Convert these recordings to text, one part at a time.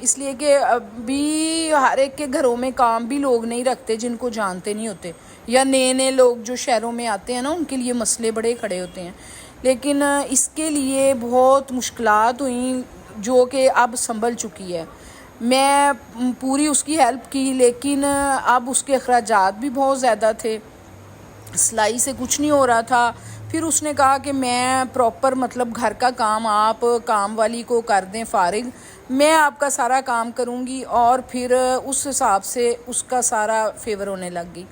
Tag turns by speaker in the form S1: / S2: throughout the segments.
S1: اس لیے کہ ابھی ہر ایک کے گھروں میں کام بھی لوگ نہیں رکھتے جن کو جانتے نہیں ہوتے، یا نئے نئے لوگ جو شہروں میں آتے ہیں نا ان کے لیے مسئلے بڑے کھڑے ہوتے ہیں. لیکن اس کے لیے بہت مشکلات ہوئیں جو کہ اب سنبھل چکی ہے. میں پوری اس کی ہیلپ کی، لیکن اب اس کے اخراجات بھی بہت زیادہ تھے، سلائی سے کچھ نہیں ہو رہا تھا. پھر اس نے کہا کہ میں پراپر مطلب گھر کا کام آپ کام والی کو کر دیں فارغ، میں آپ کا سارا کام کروں گی. اور پھر اس حساب سے اس کا سارا فیور ہونے لگ گئی.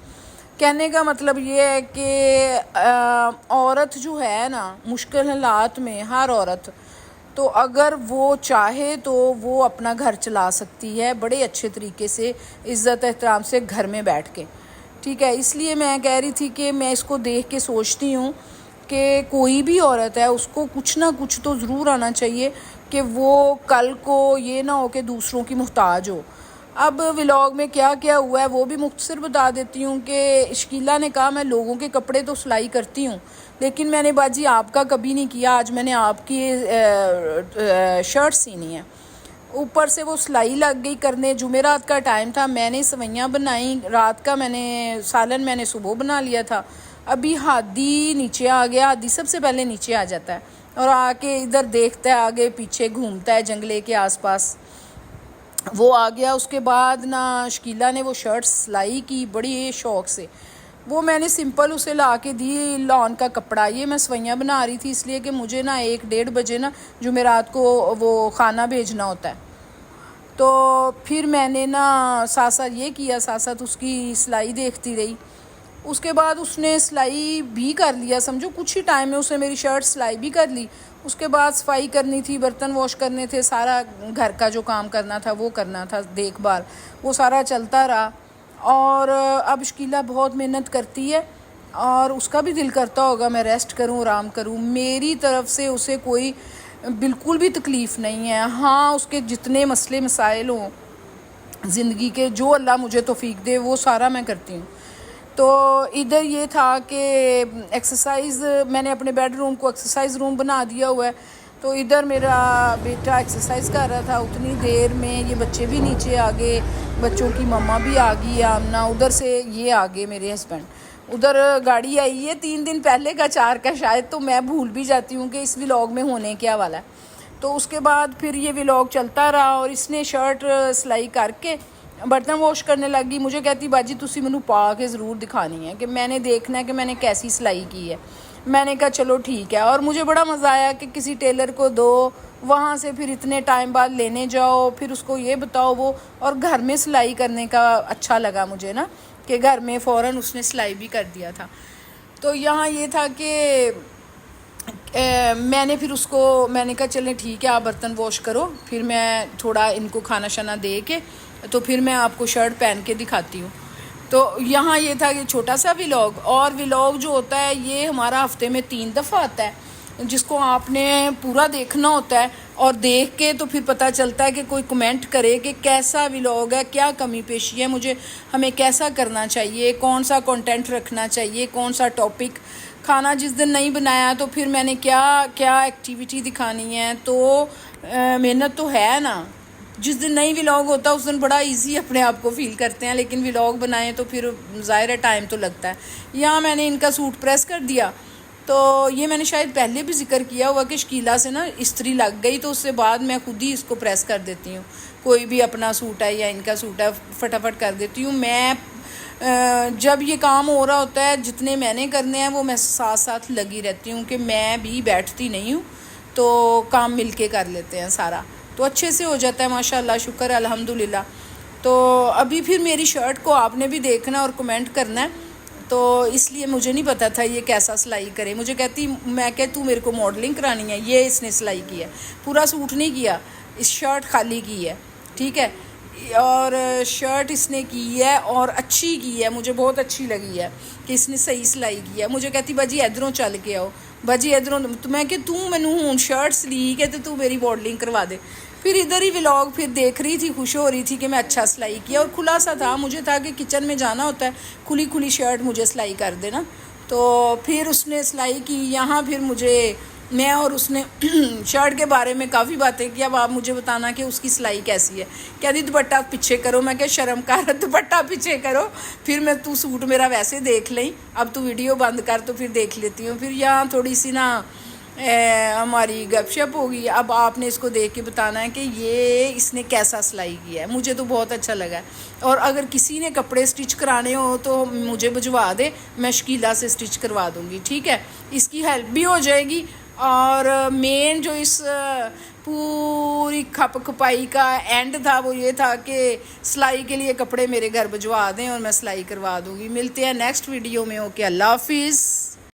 S1: کہنے کا مطلب یہ ہے کہ عورت جو ہے نا مشکل حالات میں، ہر عورت تو اگر وہ چاہے تو وہ اپنا گھر چلا سکتی ہے بڑے اچھے طریقے سے، عزت احترام سے گھر میں بیٹھ کے. ٹھیک ہے، اس لیے میں کہہ رہی تھی کہ میں اس کو دیکھ کے سوچتی ہوں کہ کوئی بھی عورت ہے اس کو کچھ نہ کچھ تو ضرور آنا چاہیے کہ وہ کل کو یہ نہ ہو کہ دوسروں کی محتاج ہو. اب ولاگ میں کیا کیا ہوا ہے وہ بھی مختصر بتا دیتی ہوں کہ شکیلہ نے کہا میں لوگوں کے کپڑے تو سلائی کرتی ہوں، لیکن میں نے باجی آپ کا کبھی نہیں کیا، آج میں نے آپ کی شرٹ سینی ہے. اوپر سے وہ سلائی لگ گئی کرنے. جمعرات کا ٹائم تھا، میں نے سویاں بنائیں، رات کا میں نے سالن میں نے صبح بنا لیا تھا. ابھی ہادی نیچے آ گیا، ہادی سب سے پہلے نیچے آ جاتا ہے اور آ کے ادھر دیکھتا ہے، آگے پیچھے گھومتا ہے جنگلے کے آس پاس. وہ آ گیا. اس کے بعد نا شکیلہ نے وہ شرٹ سلائی کی بڑی شوق سے. وہ میں نے سمپل اسے لا کے دی لان کا کپڑا. یہ میں سویاں بنا رہی تھی اس لیے کہ مجھے نا 1-1:30 بجے نا جمعرات کو وہ کھانا بھیجنا ہوتا ہے. تو پھر میں نے نا ساتھ ساتھ یہ کیا، ساتھ ساتھ اس کی سلائی دیکھتی رہی. اس کے بعد اس نے سلائی بھی کر لیا، سمجھو کچھ ہی ٹائم میں اس نے میری شرٹ سلائی بھی کر لی. اس کے بعد صفائی کرنی تھی، برتن واش کرنے تھے، سارا گھر کا جو کام کرنا تھا وہ کرنا تھا، دیکھ بھال وہ سارا چلتا رہا. اور اب شکیلہ بہت محنت کرتی ہے اور اس کا بھی دل کرتا ہوگا میں ریسٹ کروں، آرام کروں. میری طرف سے اسے کوئی بالکل بھی تکلیف نہیں ہے. ہاں اس کے جتنے مسئلے مسائل ہوں زندگی کے، جو اللہ مجھے توفیق دے وہ سارا میں کرتی ہوں. تو ادھر یہ تھا کہ ایکسرسائز میں نے اپنے بیڈ روم کو ایکسرسائز روم بنا دیا ہوا ہے. تو ادھر میرا بیٹا ایکسرسائز کر رہا تھا. اتنی دیر میں یہ بچے بھی نیچے آ گئے، بچوں کی مما بھی آ گئی آمنہ. ادھر سے یہ آ گئے میرے ہسبینڈ. ادھر گاڑی آئی ہے 3 دن پہلے کا 4 کا شاید، تو میں بھول بھی جاتی ہوں کہ اس ولاگ میں ہونے کیا والا ہے. تو اس کے بعد پھر یہ ولاگ چلتا رہا اور اس نے شرٹ سلائی کر کے برتن واش کرنے لگی. مجھے کہتی باجی تسی مینوں پا کے ضرور دکھانی ہے کہ میں نے دیکھنا ہے کہ میں نے کیسی سلائی کی ہے. میں نے کہا چلو ٹھیک ہے. اور مجھے بڑا مزہ آیا کہ کسی ٹیلر کو دو، وہاں سے پھر اتنے ٹائم بعد لینے جاؤ، پھر اس کو یہ بتاؤ وہ. اور گھر میں سلائی کرنے کا اچھا لگا مجھے نا کہ گھر میں فوراً اس نے سلائی بھی کر دیا تھا. تو یہاں یہ تھا کہ میں نے پھر اس کو میں نے کہا چلیں ٹھیک ہے آپ برتن واش کرو، پھر میں تھوڑا ان کو کھانا شانا دے کے تو پھر میں آپ کو شرٹ پہن کے دکھاتی ہوں. تو یہاں یہ تھا کہ چھوٹا سا ولاگ. اور ولاگ جو ہوتا ہے یہ ہمارا ہفتے میں 3 دفعہ آتا ہے، جس کو آپ نے پورا دیکھنا ہوتا ہے. اور دیکھ کے تو پھر پتہ چلتا ہے کہ کوئی کمنٹ کرے کہ کیسا ولاگ ہے، کیا کمی پیشی ہے، ہمیں کیسا کرنا چاہیے، کون سا کنٹینٹ رکھنا چاہیے، کون سا ٹاپک. کھانا جس دن نہیں بنایا تو پھر میں نے کیا ایکٹیویٹی دکھانی ہے. تو محنت تو ہے نا. جس دن نہیں ولاگ ہوتا اس دن بڑا ایزی اپنے آپ کو فیل کرتے ہیں، لیکن ولاگ بنائیں تو پھر ظاہر ہے ٹائم تو لگتا ہے. یہاں میں نے ان کا سوٹ پریس کر دیا. تو یہ میں نے شاید پہلے بھی ذکر کیا ہوا کہ شکیلہ سے نا استری لگ گئی تو اس سے بعد میں خود ہی اس کو پریس کر دیتی ہوں. کوئی بھی اپنا سوٹ ہے یا ان کا سوٹ ہے فٹافٹ کر دیتی ہوں. میں جب یہ کام ہو رہا ہوتا ہے جتنے میں نے کرنے ہیں وہ میں ساتھ ساتھ لگی رہتی ہوں کہ میں بھی بیٹھتی نہیں ہوں، تو کام مل کے کر لیتے ہیں سارا، تو اچھے سے ہو جاتا ہے ماشاءاللہ. شکر ہے الحمدللہ. تو ابھی پھر میری شرٹ کو آپ نے بھی دیکھنا اور کمنٹ کرنا ہے. تو اس لیے مجھے نہیں پتا تھا یہ کیسا سلائی کرے. مجھے کہتی میں کہ تو میرے کو ماڈلنگ کرانی ہے. یہ اس نے سلائی کی ہے، پورا سوٹ نہیں کیا، اس شرٹ خالی کی ہے. ٹھیک ہے. اور شرٹ اس نے کی ہے اور اچھی کی ہے، مجھے بہت اچھی لگی ہے کہ اس نے صحیح سلائی کی ہے. مجھے کہتی باجی ادھروں چل کے آؤ، باجی ادھروں. تو میں کہ تو مینوں ہوں شرٹ سلی کے تو میری ماڈلنگ کروا دے. پھر ادھر ہی ولاگ پھر دیکھ رہی تھی، خوش ہو رہی تھی کہ میں اچھا سلائی کیا. اور کھلا سا تھا، مجھے تھا کہ کچن میں جانا ہوتا ہے، کھلی شرٹ مجھے سلائی کر دینا. تو پھر اس نے سلائی کی. یہاں پھر مجھے میں اور اس نے شرٹ کے بارے میں کافی باتیں کی. اب آپ مجھے بتانا کہ اس کی سلائی کیسی ہے. کہتی دوپٹہ پیچھے کرو. میں کہ شرم کر, دوپٹہ پیچھے کرو, پھر میں تو سوٹ میرا ویسے دیکھ لیں, اب تو ویڈیو بند کر تو پھر دیکھ لیتی ہوں. پھر یہاں تھوڑی سی نا ہماری گپ شپ ہوگی. اب آپ نے اس کو دیکھ کے بتانا ہے کہ یہ اس نے کیسا سلائی کیا ہے. مجھے تو بہت اچھا لگا ہے. اور اگر کسی نے کپڑے سٹچ کرانے ہو تو مجھے بھجوا دے, میں شکیلا سے سٹچ کروا دوں گی, ٹھیک ہے. اس کی ہیلپ بھی ہو جائے گی. اور مین جو اس پوری کھپ کھپائی کا اینڈ تھا وہ یہ تھا کہ سلائی کے لیے کپڑے میرے گھر بھجوا دیں اور میں سلائی کروا دوں گی. ملتے ہیں نیکسٹ ویڈیو میں. اوکے, اللہ حافظ.